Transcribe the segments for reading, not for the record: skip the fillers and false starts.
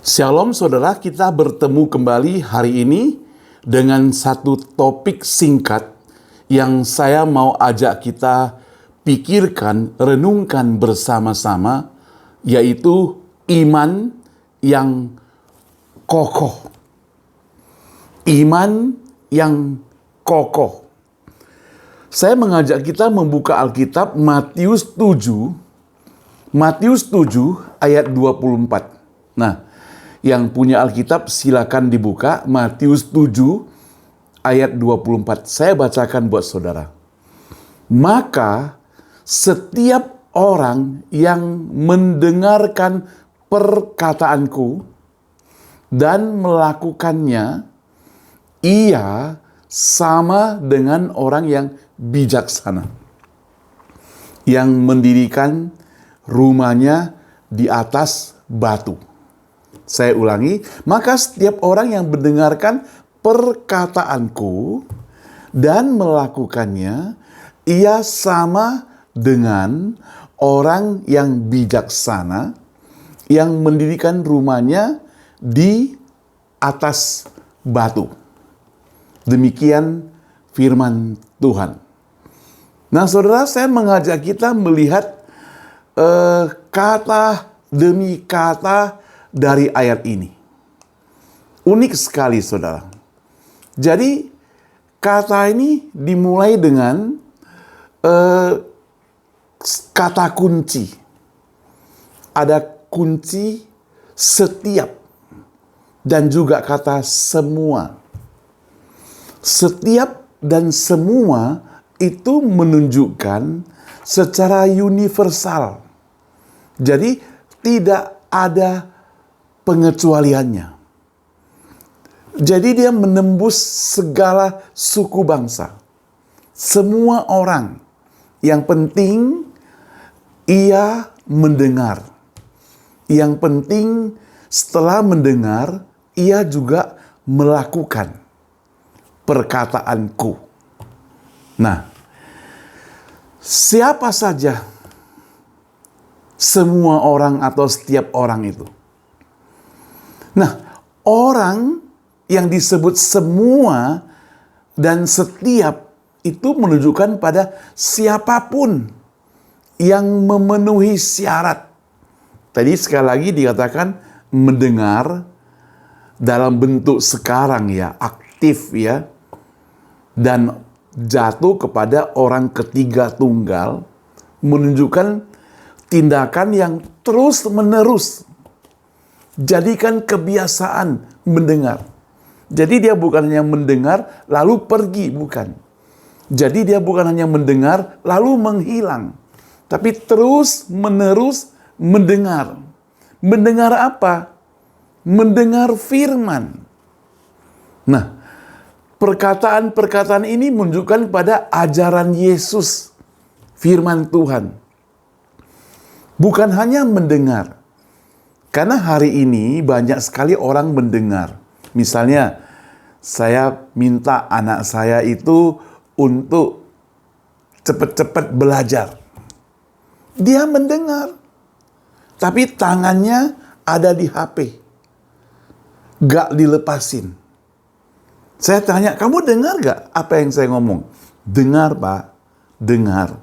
Shalom saudara, kita bertemu kembali hari ini dengan satu topik singkat yang saya mau ajak kita pikirkan, renungkan bersama-sama, yaitu iman yang kokoh. Iman yang kokoh. Saya mengajak kita membuka Alkitab Matius 7 ayat 24. Nah, yang punya Alkitab silakan dibuka Matius 7 ayat 24. Saya bacakan buat saudara. Maka setiap orang yang mendengarkan perkataanku dan melakukannya, ia sama dengan orang yang bijaksana, yang mendirikan rumahnya di atas batu. Saya ulangi, maka setiap orang yang mendengarkan perkataanku dan melakukannya, ia sama dengan orang yang bijaksana, yang mendirikan rumahnya di atas batu. Demikian firman Tuhan. Nah saudara, saya mengajak kita melihat kata demi kata dari ayat ini. Unik sekali saudara. Jadi kata ini dimulai dengan kata kunci. Ada kunci setiap dan juga kata semua. Setiap dan semua itu menunjukkan secara universal. Jadi tidak ada pengecualiannya. Jadi dia menembus segala suku bangsa. Semua orang. Yang penting ia mendengar. Yang penting setelah mendengar, ia juga melakukan perkataanku. Nah, siapa saja semua orang atau setiap orang itu? Nah, orang yang disebut semua dan setiap itu menunjukkan pada siapapun yang memenuhi syarat. Tadi sekali lagi dikatakan mendengar dalam bentuk sekarang ya, aktif ya, dan jatuh kepada orang ketiga tunggal, menunjukkan tindakan yang terus-menerus. Jadikan kebiasaan mendengar. Jadi dia bukan hanya mendengar lalu pergi, bukan. Jadi dia bukan hanya mendengar lalu menghilang. Tapi terus-menerus mendengar. Mendengar apa? Mendengar firman. Nah, perkataan-perkataan ini menunjukkan pada ajaran Yesus, firman Tuhan. Bukan hanya mendengar. Karena hari ini banyak sekali orang mendengar. Misalnya, saya minta anak saya itu untuk cepat-cepat belajar. Dia mendengar. Tapi tangannya ada di HP. Gak dilepasin. Saya tanya, kamu dengar gak apa yang saya ngomong? Dengar, Pak. Dengar.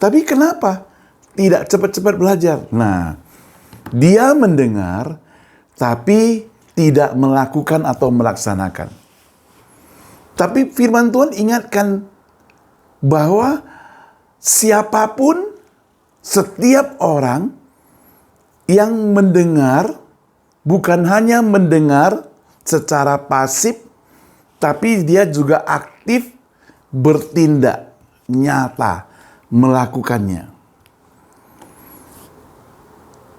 Tapi kenapa tidak cepat-cepat belajar? Nah, dia mendengar, tapi tidak melakukan atau melaksanakan. Tapi firman Tuhan ingatkan bahwa siapapun, setiap orang yang mendengar, bukan hanya mendengar secara pasif, tapi dia juga aktif bertindak nyata, melakukannya.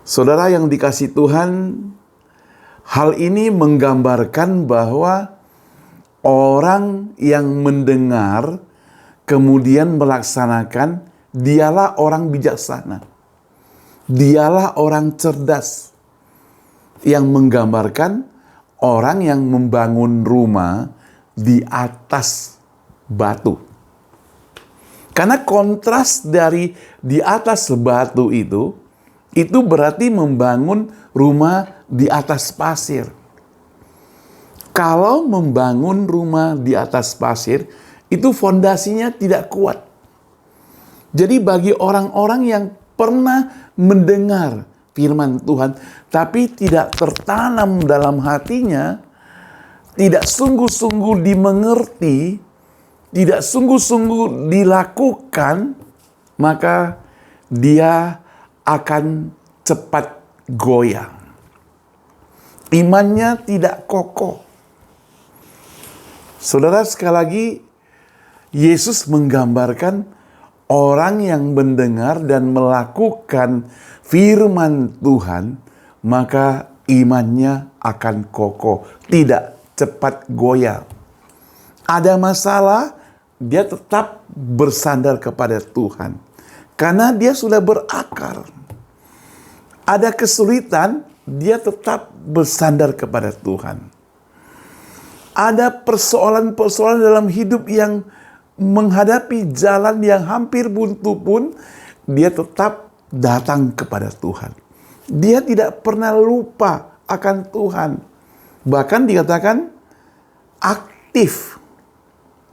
Saudara yang dikasihi Tuhan, hal ini menggambarkan bahwa orang yang mendengar kemudian melaksanakan, dialah orang bijaksana. Dialah orang cerdas. Yang menggambarkan orang yang membangun rumah di atas batu. Karena kontras dari di atas batu itu itu berarti membangun rumah di atas pasir. Kalau membangun rumah di atas pasir, itu fondasinya tidak kuat. Jadi bagi orang-orang yang pernah mendengar firman Tuhan, tapi tidak tertanam dalam hatinya, tidak sungguh-sungguh dimengerti, tidak sungguh-sungguh dilakukan, maka dia akan cepat goyang. Imannya tidak kokoh. Saudara, sekali lagi, Yesus menggambarkan orang yang mendengar dan melakukan firman Tuhan, maka imannya akan kokoh, tidak cepat goyang. Ada masalah, dia tetap bersandar kepada Tuhan. Karena dia sudah berakar. Ada kesulitan, dia tetap bersandar kepada Tuhan. Ada persoalan-persoalan dalam hidup yang menghadapi jalan yang hampir buntu pun, dia tetap datang kepada Tuhan. Dia tidak pernah lupa akan Tuhan. Bahkan dikatakan aktif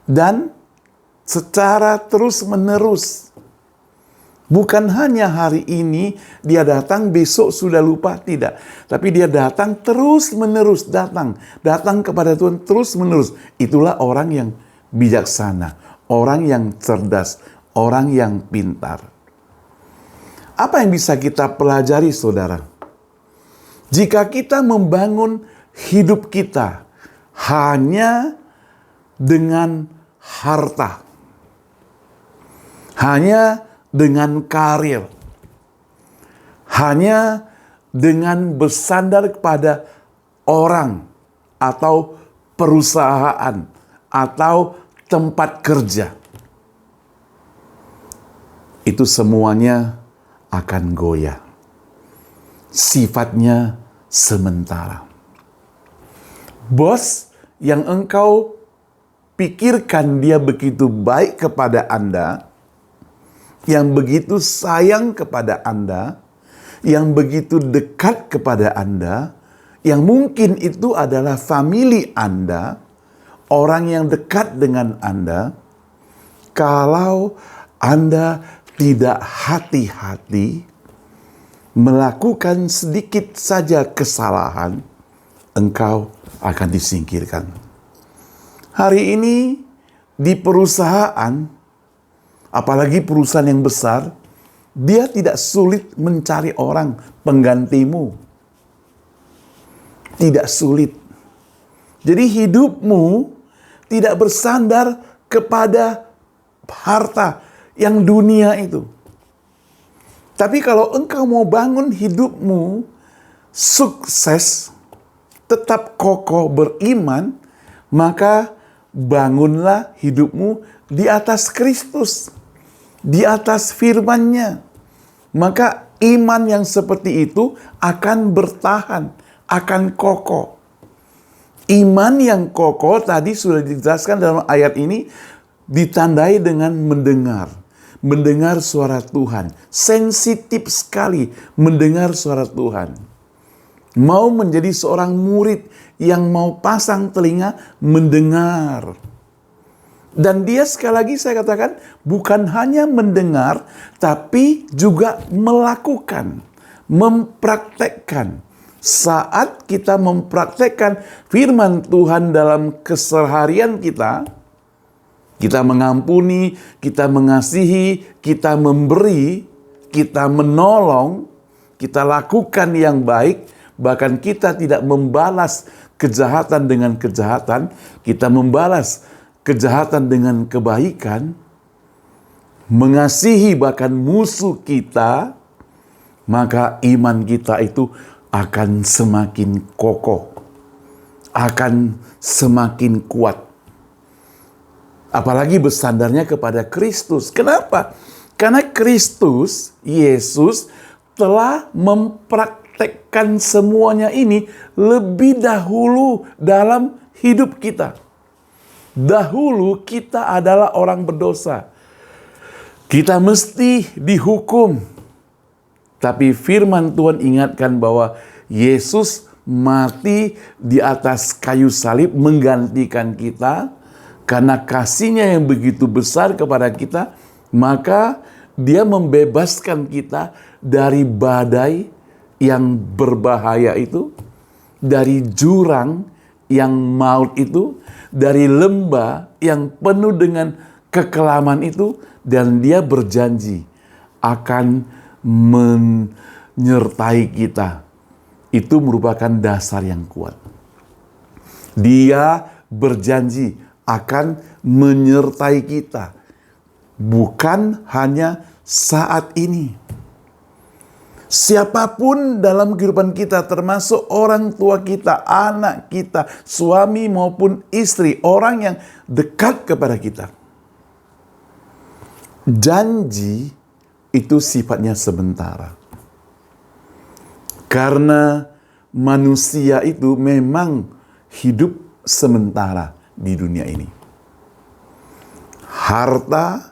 dan secara terus-menerus. Bukan hanya hari ini dia datang, besok sudah lupa, tidak. Tapi dia datang terus-menerus, datang kepada Tuhan terus-menerus. Itulah orang yang bijaksana, orang yang cerdas, orang yang pintar. Apa yang bisa kita pelajari, saudara? Jika kita membangun hidup kita hanya dengan harta, hanya dengan karir, hanya dengan bersandar kepada orang atau perusahaan atau tempat kerja, itu semuanya akan goyah. Sifatnya sementara. Bos yang engkau pikirkan dia begitu baik kepada Anda, yang begitu sayang kepada Anda, yang begitu dekat kepada Anda, yang mungkin itu adalah famili Anda, orang yang dekat dengan Anda, kalau Anda tidak hati-hati melakukan sedikit saja kesalahan, engkau akan disingkirkan. Hari ini di perusahaan, apalagi perusahaan yang besar, dia tidak sulit mencari orang penggantimu. Tidak sulit. Jadi hidupmu tidak bersandar kepada harta yang dunia itu. Tapi kalau engkau mau bangun hidupmu sukses, tetap kokoh beriman, maka bangunlah hidupmu di atas Kristus, di atas firman-Nya. Maka iman yang seperti itu akan bertahan, akan kokoh. Iman yang kokoh tadi sudah dijelaskan dalam ayat ini, ditandai dengan mendengar. Mendengar suara Tuhan. Sensitif sekali mendengar suara Tuhan. Mau menjadi seorang murid yang mau pasang telinga mendengar. Dan dia sekali lagi saya katakan bukan hanya mendengar, tapi juga melakukan, mempraktekkan. Saat kita mempraktekkan firman Tuhan dalam keseharian kita, kita mengampuni, kita mengasihi, kita memberi, kita menolong, kita lakukan yang baik, bahkan kita tidak membalas kejahatan dengan kejahatan, kita membalas kejahatan dengan kebaikan, mengasihi bahkan musuh kita, maka iman kita itu akan semakin kokoh, akan semakin kuat. Apalagi bersandarnya kepada Kristus. Kenapa? Karena Kristus, Yesus, telah mempraktekkan semuanya ini lebih dahulu dalam hidup kita. Dahulu kita adalah orang berdosa. Kita mesti dihukum. Tapi firman Tuhan ingatkan bahwa Yesus mati di atas kayu salib menggantikan kita. Karena kasih-Nya yang begitu besar kepada kita, maka Dia membebaskan kita dari badai yang berbahaya itu, dari jurang yang maut itu, dari lembah yang penuh dengan kekelaman itu, dan Dia berjanji akan menyertai kita. Itu merupakan dasar yang kuat. Dia berjanji akan menyertai kita, bukan hanya saat ini. Siapapun dalam kehidupan kita, termasuk orang tua kita, anak kita, suami maupun istri, orang yang dekat kepada kita. Janji itu sifatnya sementara. Karena manusia itu memang hidup sementara di dunia ini. Harta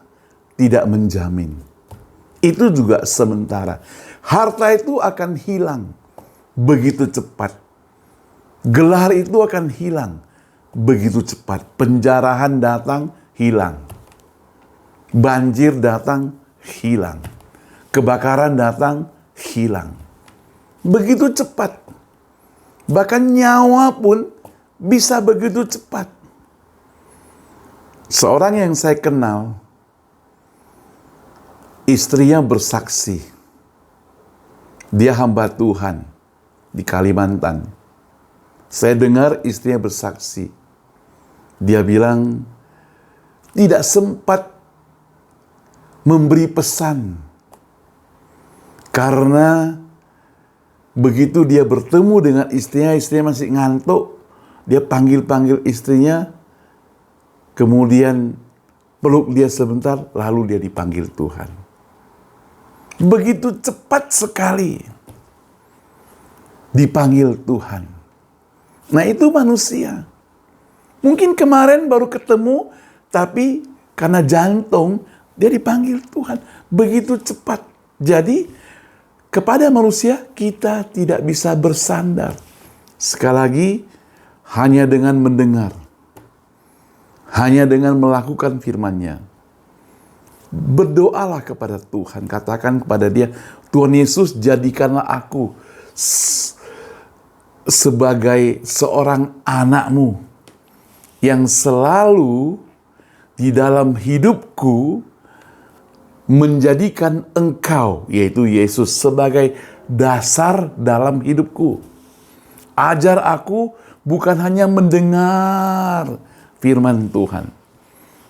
tidak menjamin. Itu juga sementara. Harta itu akan hilang begitu cepat. Gelar itu akan hilang begitu cepat. Penjarahan datang, hilang. Banjir datang, hilang. Kebakaran datang, hilang. Begitu cepat. Bahkan nyawa pun bisa begitu cepat. Seorang yang saya kenal, istrinya bersaksi. Dia hamba Tuhan di Kalimantan. Saya dengar istrinya bersaksi. Dia bilang tidak sempat memberi pesan. Karena begitu dia bertemu dengan istrinya masih ngantuk. Dia panggil-panggil istrinya. Kemudian peluk dia sebentar, lalu dia dipanggil Tuhan. Begitu cepat sekali dipanggil Tuhan. Nah, itu manusia. Mungkin kemarin baru ketemu, tapi karena jantung, dia dipanggil Tuhan. Begitu cepat. Jadi, kepada manusia, kita tidak bisa bersandar. Sekali lagi, hanya dengan mendengar. Hanya dengan melakukan firman-Nya. Berdoalah kepada Tuhan. Katakan kepada Dia, Tuhan Yesus, jadikanlah aku sebagai seorang anak-Mu yang selalu di dalam hidupku menjadikan Engkau, yaitu Yesus, sebagai dasar dalam hidupku. Ajar aku bukan hanya mendengar firman Tuhan,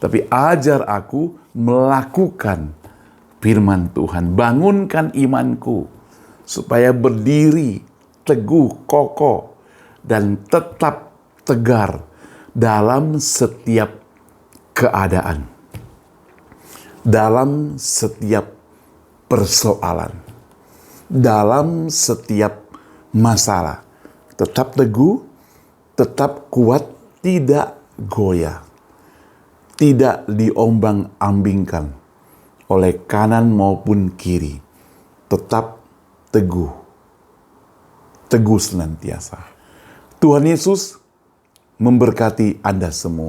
tapi ajar aku melakukan firman Tuhan. Bangunkan imanku supaya berdiri teguh, kokoh, dan tetap tegar dalam setiap keadaan, dalam setiap persoalan, dalam setiap masalah. Tetap teguh, tetap kuat, tidak goyah, tidak diombang-ambingkan oleh kanan maupun kiri. Tetap teguh, teguh senantiasa. Tuhan Yesus memberkati Anda semua.